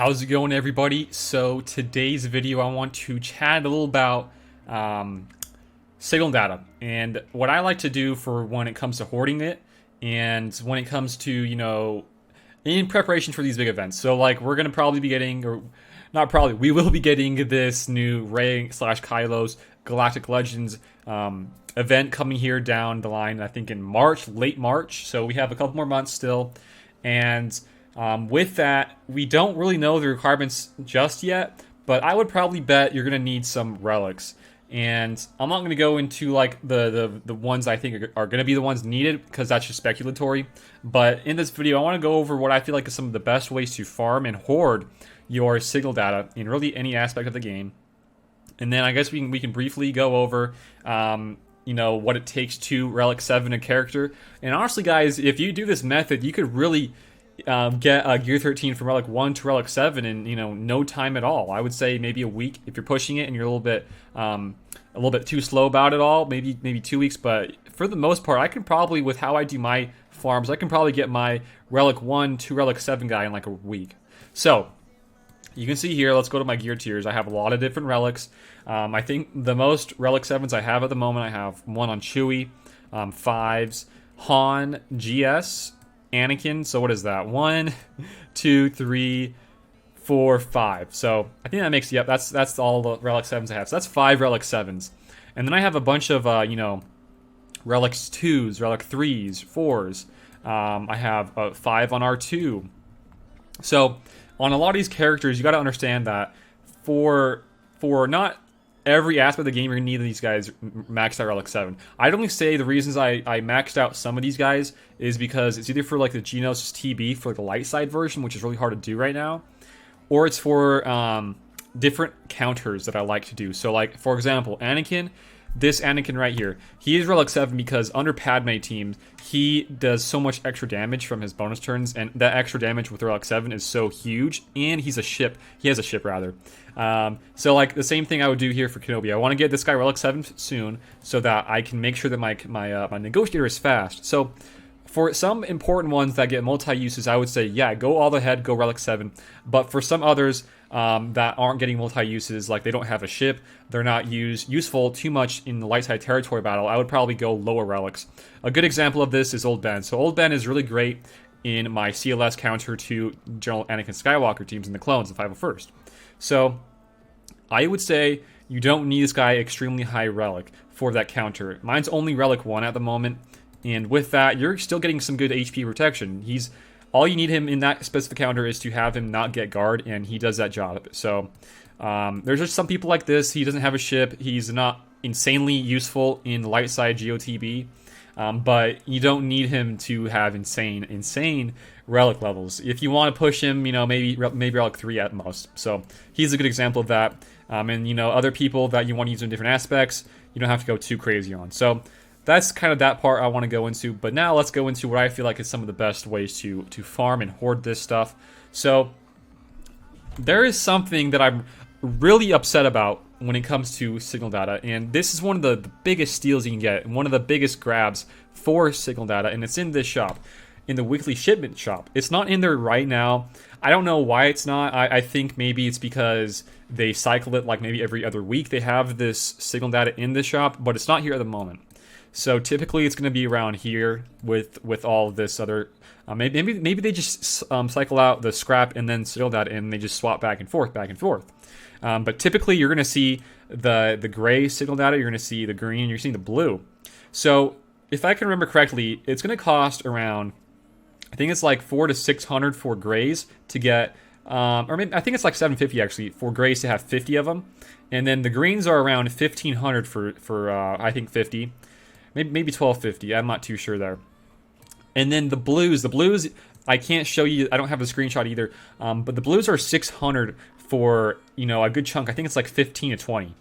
How's it going, everybody? So today's video, I want to chat a little about signal data and what I like to do for when it comes to hoarding it, and when it comes to in preparation for these big events. So like we're gonna probably be getting, or not probably, we will be getting this new Ray slash Kylo's Galactic Legends event coming here down the line. I think in March, late March. So we have a couple more months still, and with that, we don't really know the requirements just yet, but I would probably bet you're going to need some relics. And I'm not going to go into like the ones I think are going to be the ones needed, because that's just speculatory. But in this video, I want to go over what I feel like is some of the best ways to farm and hoard your signal data in really any aspect of the game. And then I guess we can briefly go over what it takes to relic 7 a character. And honestly, guys, if you do this method, you could really get a Gear 13 from Relic 1 to Relic 7 in no time at all. I would say maybe a week if you're pushing it and you're a little bit too slow about it all. Maybe 2 weeks, but for the most part, I can probably, with how I do my farms, I can probably get my Relic 1 to Relic 7 guy in like a week. So you can see here, let's go to my gear tiers. I have a lot of different relics. I think the most Relic 7s I have at the moment, I have one on Chewie, 5s, Han, GS, Anakin. So what is that? 1, 2, 3, 4, 5. So I think that makes, yep, that's all the Relic 7s I have. So that's 5 Relic 7s. And then I have a bunch of, Relics 2s, Relic 3s, 4s. I have 5 on R2. So on a lot of these characters, you got to understand that for not every aspect of the game, you're going to need these guys maxed out Relic 7. I'd only say the reasons I maxed out some of these guys is because it's either for like the Geonosis TB for like the light side version, which is really hard to do right now, or it's for different counters that I like to do. So like, for example, Anakin, this Anakin right here, he is Relic 7 because under Padme teams, he does so much extra damage from his bonus turns, and that extra damage with Relic 7 is so huge, and he has a ship rather. So like the same thing I would do here for Kenobi. I want to get this guy Relic 7 soon so that I can make sure that my negotiator is fast. So for some important ones that get multi-uses, I would say, yeah, go all ahead, go Relic 7. But for some others that aren't getting multi-uses, like they don't have a ship, they're not useful too much in the light side territory battle, I would probably go lower relics. A good example of this is Old Ben. So Old Ben is really great in my CLS counter to General Anakin Skywalker teams in the clones, the 501st. So I would say you don't need this guy extremely high relic for that counter. Mine's only Relic 1 at the moment. And with that, you're still getting some good HP protection. All you need him in that specific counter is to have him not get guard, and he does that job. So there's just some people like this. He doesn't have a ship. He's not insanely useful in light side GOTB, but you don't need him to have insane relic levels. If you want to push him, maybe Relic 3 at most. So he's a good example of that. And other people that you want to use in different aspects, you don't have to go too crazy on. So that's kind of that part I want to go into. But now let's go into what I feel like is some of the best ways to farm and hoard this stuff. So there is something that I'm really upset about when it comes to signal data, and this is one of the biggest steals you can get, and one of the biggest grabs for signal data, and it's in this shop, in the weekly shipment shop. It's not in there right now. I don't know why it's not. I think maybe it's because they cycle it like maybe every other week. They have this signal data in this shop, but it's not here at the moment. So typically it's going to be around here with all of this other. Maybe they just cycle out the scrap and then signal data, and they just swap back and forth. But typically you're going to see the gray signal data, you're going to see the green, you're seeing the blue. So if I can remember correctly, it's going to cost around, I think it's like 400 to 600 for grays to get, or maybe I think it's like 750 actually for grays to have 50 of them, and then the greens are around 1500 for I think 50. Maybe 1250. I'm not too sure there. And then the blues, I can't show you. I don't have a screenshot either. But the blues are 600 for a good chunk. I think it's like 15 to 20,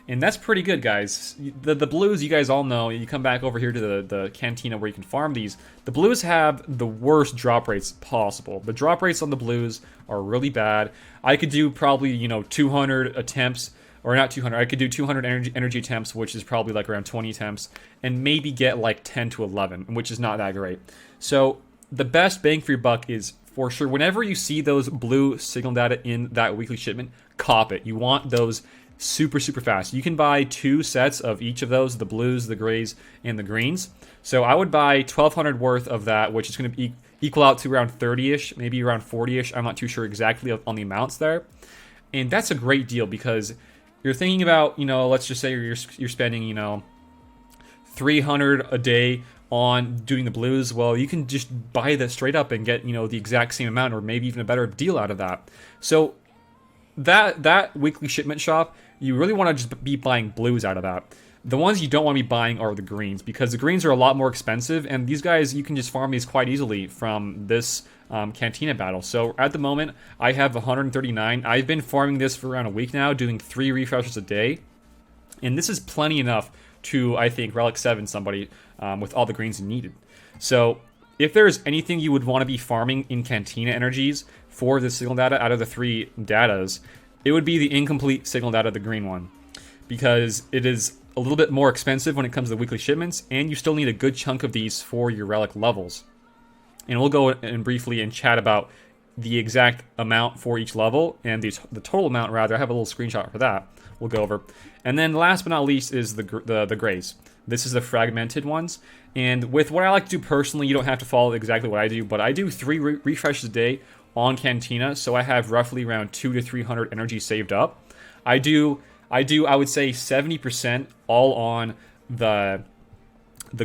and that's pretty good, guys. The blues, you guys all know. You come back over here to the cantina where you can farm these. The blues have the worst drop rates possible. The drop rates on the blues are really bad. I could do probably 200 attempts. Or not 200, I could do 200 energy attempts, which is probably like around 20 attempts, and maybe get like 10 to 11, which is not that great. So the best bang for your buck is for sure, whenever you see those blue signal data in that weekly shipment, cop it. You want those super fast. You can buy 2 sets of each of those, the blues, the grays, and the greens. So I would buy 1,200 worth of that, which is going to equal out to around 30-ish, maybe around 40-ish. I'm not too sure exactly on the amounts there. And that's a great deal because you're thinking about, let's just say you're spending, 300 a day on doing the blues. Well, you can just buy that straight up and get, the exact same amount or maybe even a better deal out of that. So that weekly shipment shop, you really want to just be buying blues out of that. The ones you don't want to be buying are the greens, because the greens are a lot more expensive, and these guys, you can just farm these quite easily from this Cantina battle. So at the moment, I have 139. I've been farming this for around a week now, doing 3 refreshes a day, and this is plenty enough to, I think, Relic 7 somebody with all the greens needed. So if there's anything you would want to be farming in Cantina energies for the signal data out of the 3 datas, it would be the incomplete signal data, the green one, because it is a little bit more expensive when it comes to weekly shipments, and you still need a good chunk of these for your relic levels. And we'll go in briefly and chat about the exact amount for each level, and the total amount, rather. I have a little screenshot for that we'll go over. And then last but not least is the grays. This is the fragmented ones. And with what I like to do personally, you don't have to follow exactly what I do, but I do 3 refreshes a day on Cantina, so I have roughly around 200 to 300 energy saved up. I would say 70% all on the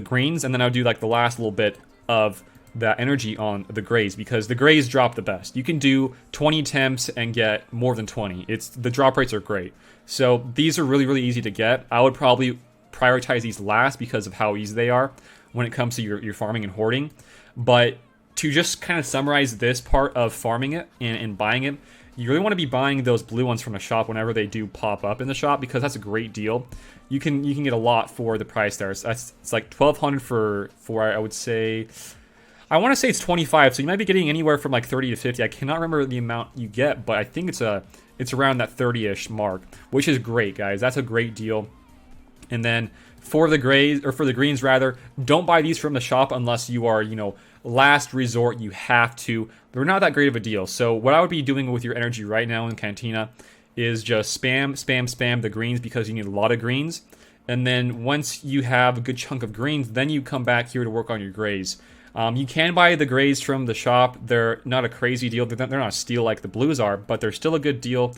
greens, and then I'll do like the last little bit of that energy on the grays, because the grays drop the best. You can do 20 attempts and get more than 20. The drop rates are great. So these are really easy to get. I would probably prioritize these last because of how easy they are when it comes to your farming and hoarding. But to just kind of summarize this part of farming it and buying it, you really want to be buying those blue ones from the shop whenever they do pop up in the shop, because that's a great deal. You can get a lot for the price there. So it's like 1,200 for I would say, I want to say it's 25. So you might be getting anywhere from like 30 to 50. I cannot remember the amount you get, but I think it's around that 30-ish mark, which is great, guys. That's a great deal. And then for the grays, or for the greens rather, don't buy these from the shop unless you are, last resort, you have to. They're not that great of a deal. So what I would be doing with your energy right now in Cantina is just spam the greens, because you need a lot of greens. And then once you have a good chunk of greens, then you come back here to work on your grays. You can buy the grays from the shop. They're not a crazy deal. They're not a steal like the blues are, but they're still a good deal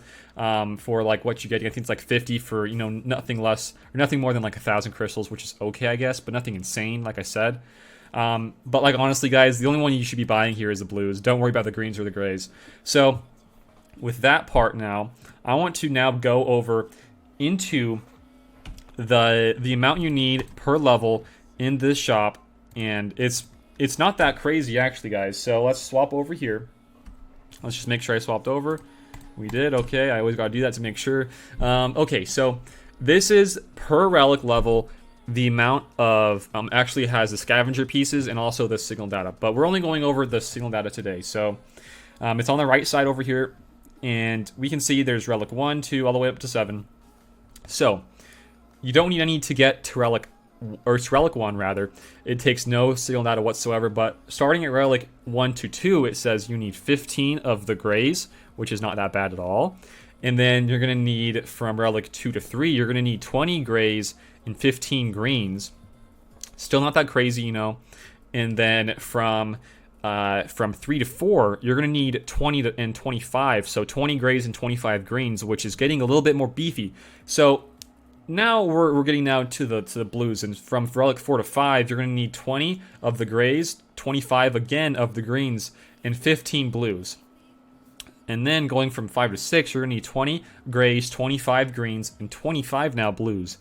for like what you get. I think it's like 50 for, nothing less or nothing more than like 1,000 crystals, which is okay, I guess, but nothing insane, like I said. But like honestly, guys, the only one you should be buying here is the blues. Don't worry about the greens or the grays. So with that part now, I want to now go over into the amount you need per level in this shop, and it's not that crazy actually, guys. So let's swap over here. Let's just make sure I swapped over. We did. Okay, I always gotta do that to make sure. Okay, so this is per relic level. The amount of actually has the scavenger pieces and also the signal data, but we're only going over the signal data today. So it's on the right side over here, and we can see there's relic 1, 2, all the way up to 7. So you don't need any to get to relic, or it's relic 1 rather. It takes no signal data whatsoever, but starting at relic 1 to 2, it says you need 15 of the grays, which is not that bad at all. And then you're going to need, from relic 2 to 3, you're going to need 20 grays and 15 greens. Still not that crazy, And then from 3 to 4, you're going to need 20 and 25. So 20 grays and 25 greens, which is getting a little bit more beefy. So now we're getting now to the blues, and from relic 4 to 5, you're going to need 20 of the grays, 25 again of the greens, and 15 blues. And then going from 5 to 6, you're going to need 20 grays, 25 greens, and 25 now blues.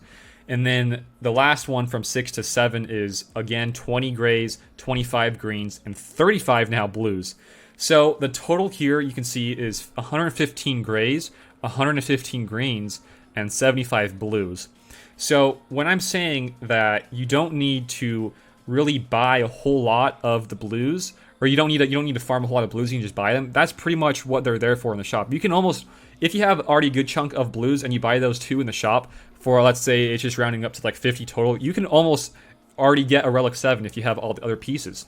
And then the last one from 6 to 7 is, again, 20 grays, 25 greens, and 35 now blues. So the total here, you can see, is 115 grays, 115 greens, and 75 blues. So when I'm saying that you don't need to really buy a whole lot of the blues, or you don't need to farm a whole lot of blues, you can just buy them. That's pretty much what they're there for in the shop. You can almost, if you have already a good chunk of blues and you buy those 2 in the shop for, let's say it's just rounding up to like 50 total, you can almost already get a relic 7 if you have all the other pieces.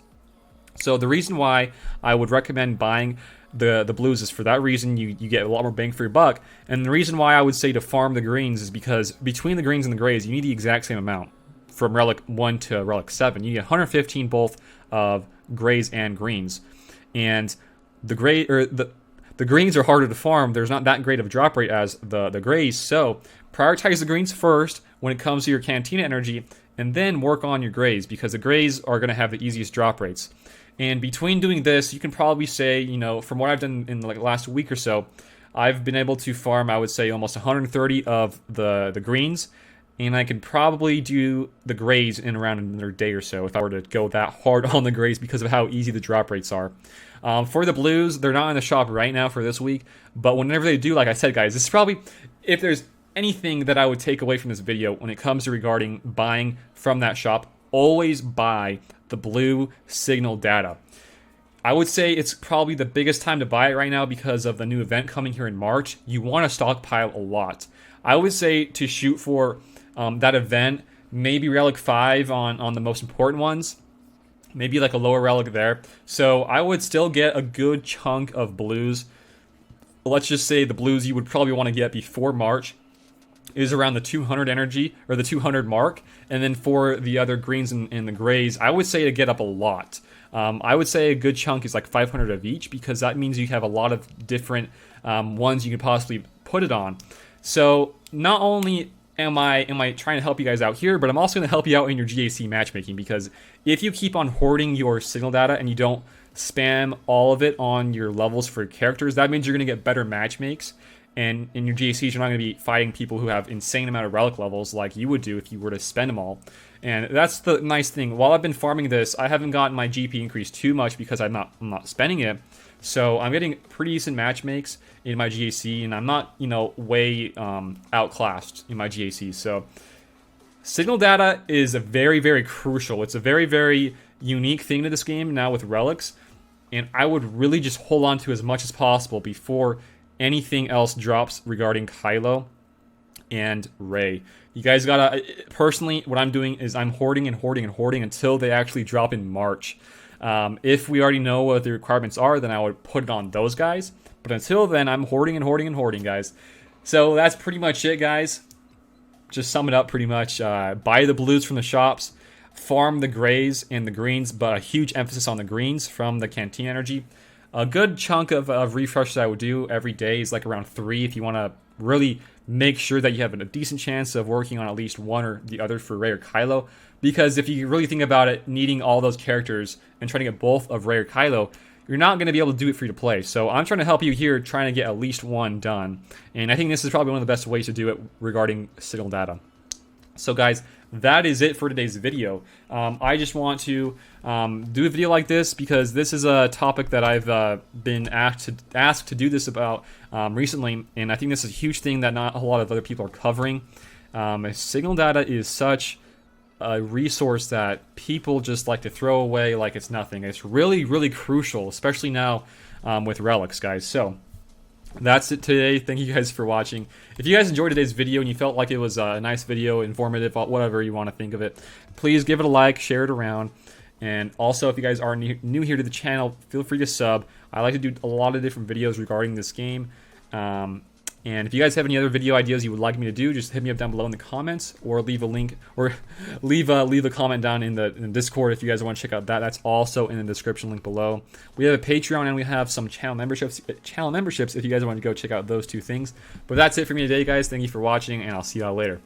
So the reason why I would recommend buying the blues is for that reason. You get a lot more bang for your buck. And the reason why I would say to farm the greens is because between the greens and the grays, you need the exact same amount. From relic 1 to relic 7, you get 115 both of grays and greens. And the greens are harder to farm. There's not that great of a drop rate as the grays. So prioritize the greens first when it comes to your cantina energy, and then work on your grays, because the grays are going to have the easiest drop rates. And between doing this, you can probably say, you know, from what I've done in like the last week or so, I've been able to farm, I would say, almost 130 of the greens, and I could probably do the grays in around another day or so if I were to go that hard on the grays because of how easy the drop rates are. For the blues, they're not in the shop right now for this week, but whenever they do, like I said, guys, this is probably, if there's anything that I would take away from this video when it comes to regarding buying from that shop, always buy the blue signal data. I would say it's probably the biggest time to buy it right now because of the new event coming here in March. You want to stockpile a lot. I would say to shoot for that event, maybe relic 5 on the most important ones, maybe like a lower relic there. So I would still get a good chunk of blues. Let's just say the blues you would probably want to get before March is around the 200 energy, or the 200 mark. And then for the other greens and the grays, I would say to get up a lot. I would say a good chunk is like 500 of each, because that means you have a lot of different ones you could possibly put it on. So not only am I trying to help you guys out here, but I'm also going to help you out in your GAC matchmaking, because if you keep on hoarding your signal data and you don't spam all of it on your levels for characters, that means you're going to get better matchmakes. And in your GACs, you're not going to be fighting people who have insane amount of relic levels like you would do if you were to spend them all. And that's the nice thing. While I've been farming this, I haven't gotten my GP increase too much because I'm not spending it. So I'm getting pretty decent matchmakes in my GAC, and I'm not, you know, way outclassed in my GAC. So signal data is a very, very crucial. It's a very, very unique thing to this game now with relics. And I would really just hold on to as much as possible before anything else drops regarding Kylo and Rey. You guys gotta, personally, what I'm doing is I'm hoarding and hoarding and hoarding until they actually drop in March. If we already know what the requirements are, then I would put it on those guys. But until then, I'm hoarding and hoarding and hoarding, guys. So that's pretty much it, guys. Just sum it up pretty much. Buy the blues from the shops, farm the grays and the greens, but a huge emphasis on the greens from the Canteen Energy. A good chunk of refreshes I would do every day is like around 3 if you want to really make sure that you have a decent chance of working on at least one or the other for Rey or Kylo. Because if you really think about it, needing all those characters and trying to get both of Rey or Kylo, you're not going to be able to do it free to play. So I'm trying to help you here, trying to get at least one done. And I think this is probably one of the best ways to do it regarding signal data. So guys, that is it for today's video. I just want to do a video like this because this is a topic that I've been asked to do this about recently, and I think this is a huge thing that not a lot of other people are covering. Signal data is such a resource that people just like to throw away like it's nothing. It's really, really crucial, especially now with relics, guys. So that's it today. Thank you guys for watching. If you guys enjoyed today's video and you felt like it was a nice video, informative, whatever you want to think of it, please give it a like, share it around. And also, if you guys are new here to the channel, feel free to sub. I like to do a lot of different videos regarding this game. And if you guys have any other video ideas you would like me to do, just hit me up down below in the comments, or leave a link, or leave a comment down in the Discord if you guys want to check out that. That's also in the description link below. We have a Patreon and we have some channel memberships if you guys want to go check out those two things. But that's it for me today, guys. Thank you for watching, and I'll see y'all later.